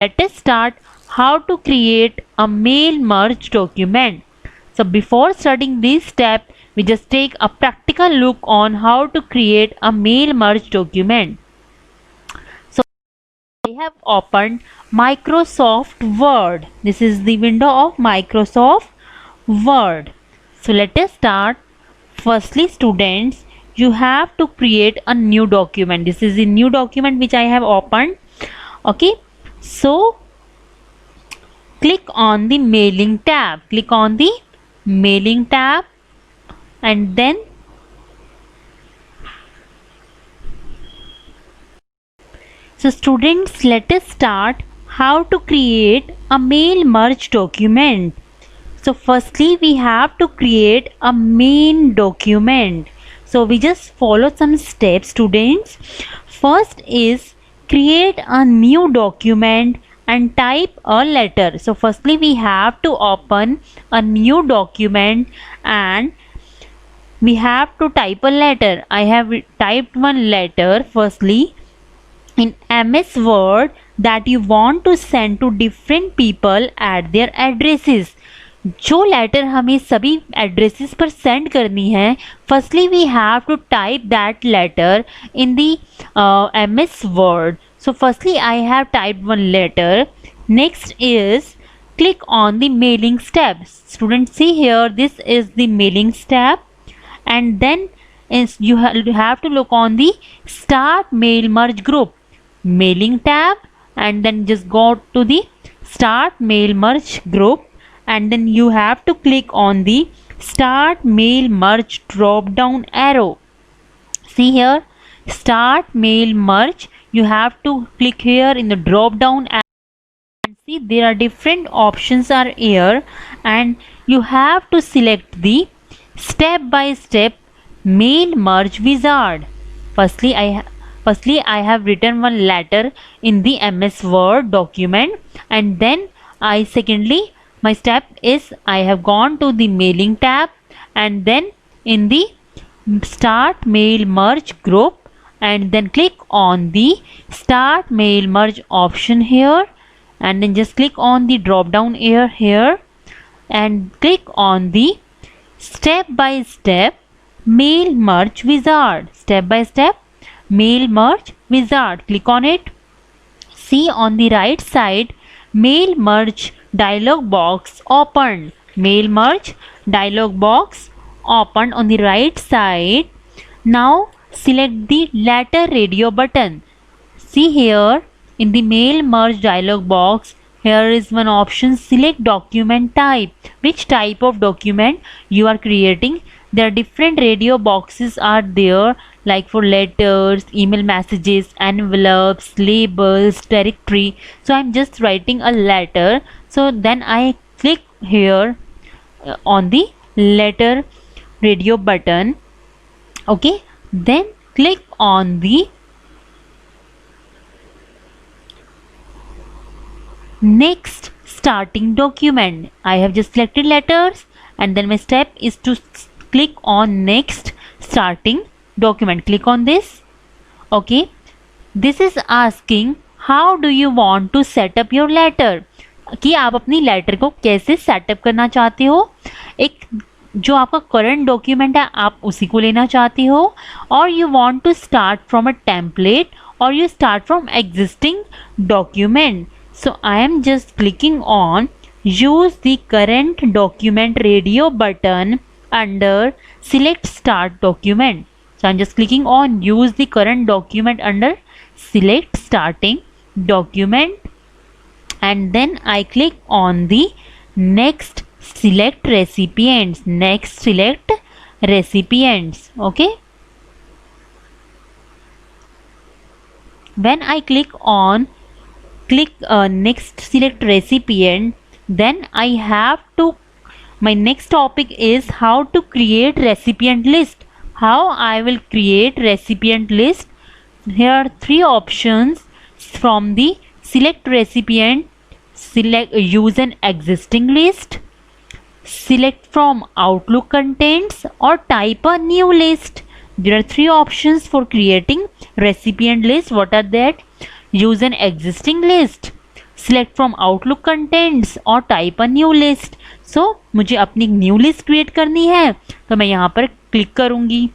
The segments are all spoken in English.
Let us start how to create a mail merge document. So before starting this step, we just take a practical look on how to create a mail merge document. So I have opened Microsoft Word. This is the window of Microsoft Word. So let us start. Firstly, students, you have to create a new document. This is the new document which I have opened. Okay, so click on the mailing tab. Click on the mailing tab and then so students, let us start how to create a mail merge document. So firstly, we have to create a main document. So we just follow some steps, students. First is create a new document and type a letter. So firstly, we have to open a new document and we have to type a letter. I have typed one letter firstly in MS Word that you want to send to different people at their addresses. जो letter हमें सभी addresses पर send करनी है, firstly we have to type that letter in the MS Word. So firstly I have typed one letter. Next is click on the mailing step. Students, see here, this is the mailing step, and then is you have to look on the start mail merge group mailing tab, and then just go to the start mail merge group, and then you have to click on the start mail merge drop down arrow. See here, start mail merge, you have to click here in the drop down arrow and see there are different options are here, and you have to select the step by step mail merge wizard. Firstly I have written one letter in the MS Word document, and then secondly my step is I have gone to the mailing tab and then in the start mail merge group, and then click on the start mail merge option here, and then just click on the drop down here and click on the step by step mail merge wizard. Step by step mail merge wizard, click on it. See on the right side mail merge dialog box opened. Mail merge dialog box opened on the right side. Now select the letter radio button. See here in the mail merge dialog box, here is one option, select document type. Which type of document you are creating? There are different radio boxes are there, like for letters, email messages, envelopes, labels, directory. So I'm just writing a letter. So then I click here on the letter radio button. Okay, then click on the next starting document. I have just selected letters, and then my step is to click on next starting document. Click on this. Okay, this is asking how do you want to set up your letter, कि आप अपनी letter को कैसे setup करना चाहते हो. एक जो आपका करंट डॉक्यूमेंट है आप उसी को लेना चाहते हो, और you want to start from a template or you start from existing document. So I am just clicking on use the current document radio button under select start document. So I'm just clicking on use the current document under select starting document, and then I click on the next select recipients. Next select recipients. Okay, when I click next select recipient, then I have to, my next topic is how to create recipient list. How I will create recipient list. Here are three options from the select recipient. Select use an existing list, select from Outlook contents, or type a new list. There are three options for creating recipient list. What are that? Use an existing list, select from Outlook contents or type a new list. So मुझे अपनी new list create करनी है तो मैं यहाँ पर click करूँगी.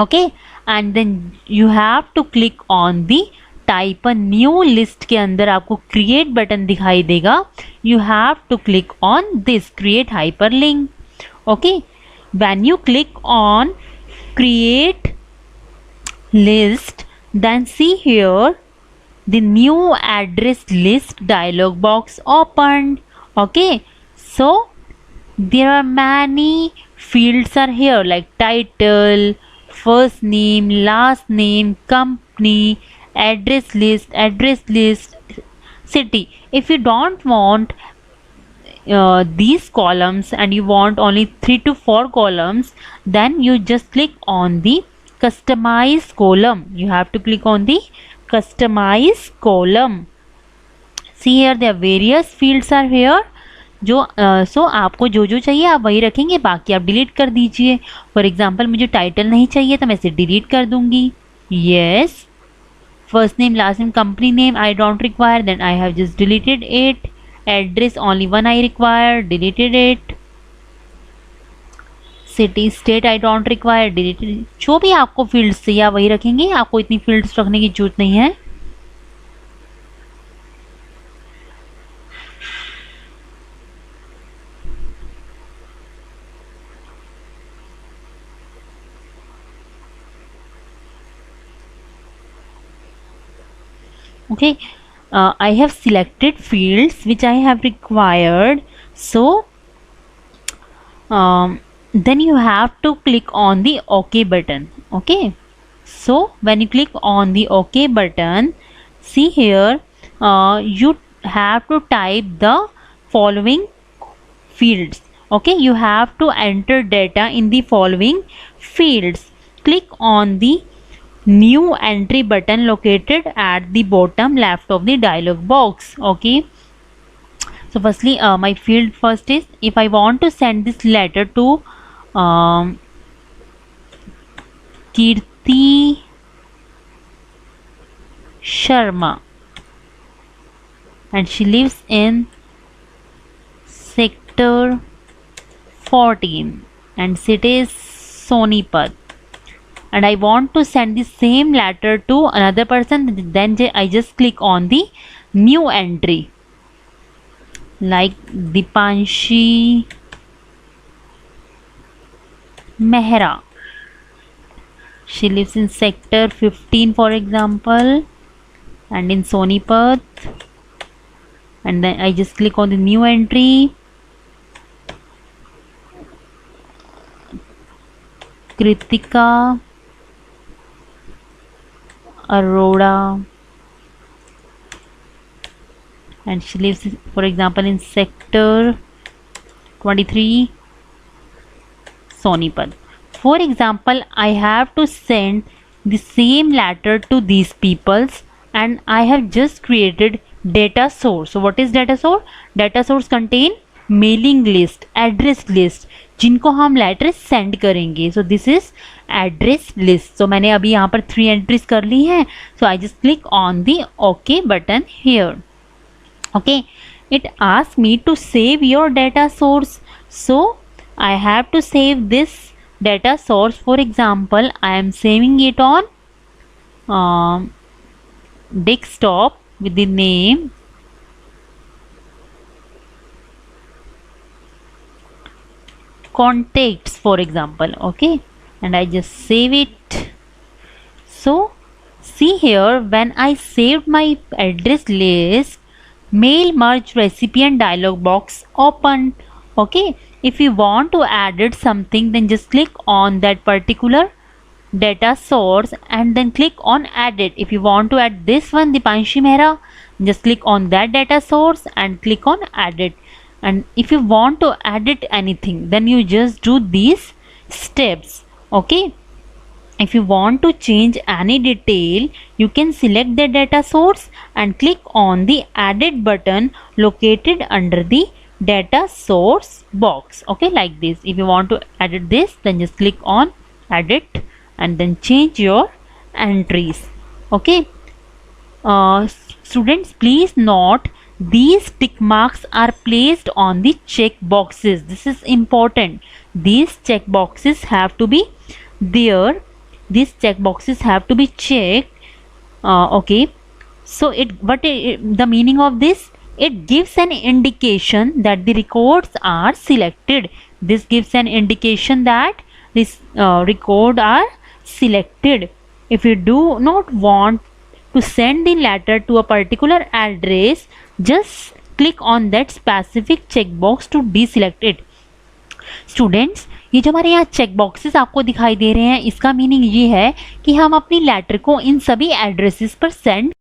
Okay, and then you have to click on the type a new list के अंदर आपको क्रिएट बटन दिखाई देगा. You have to click on this create hyperlink. Okay, when you click on create list, then see here the new address list dialog box opened. Okay, so there are many fields are here like title, first name, last name, company, address list, city. If you don't want these columns and you want only 3 to 4 columns, then you just click on the customize column. You have to click on the customize column. See here there are various fields are here. जो सो आपको जो जो चाहिए आप वही रखेंगे, बाकी आप डिलीट कर दीजिए. फॉर एग्जाम्पल मुझे टाइटल नहीं चाहिए तो मैं इसे डिलीट कर दूंगी. Yes, first name, last name, company name I don't require, then I have just deleted it. Address only one I require, deleted it. City state I don't require, deleted it. जो भी आपको fields चाहिए आप वही रखेंगे, आपको इतनी fields रखने की जरूरत नहीं है. Okay, I have selected fields which I have required. So then you have to click on the OK button. Okay, so when you click on the OK button, see here you have to type the following fields. Okay, you have to enter data in the following fields. Click on the new entry button located at the bottom left of the dialog box. Okay, so firstly my field first is if I want to send this letter to Kirti Sharma and she lives in sector 14 and city is Sonipat, and I want to send the same letter to another person, then I just click on the new entry like Dipanshi Mehra. She lives in sector 15 for example and in Sonipat, and then I just click on the new entry. Kritika Arora and she lives for example in sector 23 Sonipat. For example, I have to send the same letter to these peoples and I have just created data source. So what is data source? Data source contain mailing list, address list जिनको हम letter send करेंगे. So this is address list. So मैंने अभी यहाँ पर 3 entries कर ली हैं. So I just click on the okay button here. Okay, it ask me to save your data source. So I have to save this data source. For example I am saving it on desktop with the name contacts for example. Okay, and I just save it. So see here, when I saved my address list, mail merge recipient dialog box opened. Okay, if you want to add something, then just click on that particular data source and then click on edit. If you want to add this one, Dipanshi Mehra, just click on that data source and click on edit. And if you want to edit anything, then you just do these steps. Okay, if you want to change any detail, you can select the data source and click on the edit button located under the data source box. Okay, like this. If you want to edit this, then just click on edit and then change your entries. Okay, students, please note These tick marks are placed on the check boxes. This is important. These check boxes have to be there. These check boxes have to be checked. Okay. So the meaning of this? It gives an indication that the records are selected. This gives an indication that this record are selected. If you do not want to send the letter to a particular address, just click on that specific checkbox to deselect it. Students, ये जो हमारे यहाँ check boxes आपको दिखाई दे रहे हैं, इसका meaning ये है कि हम अपनी लेटर को इन सभी एड्रेसेस पर सेंड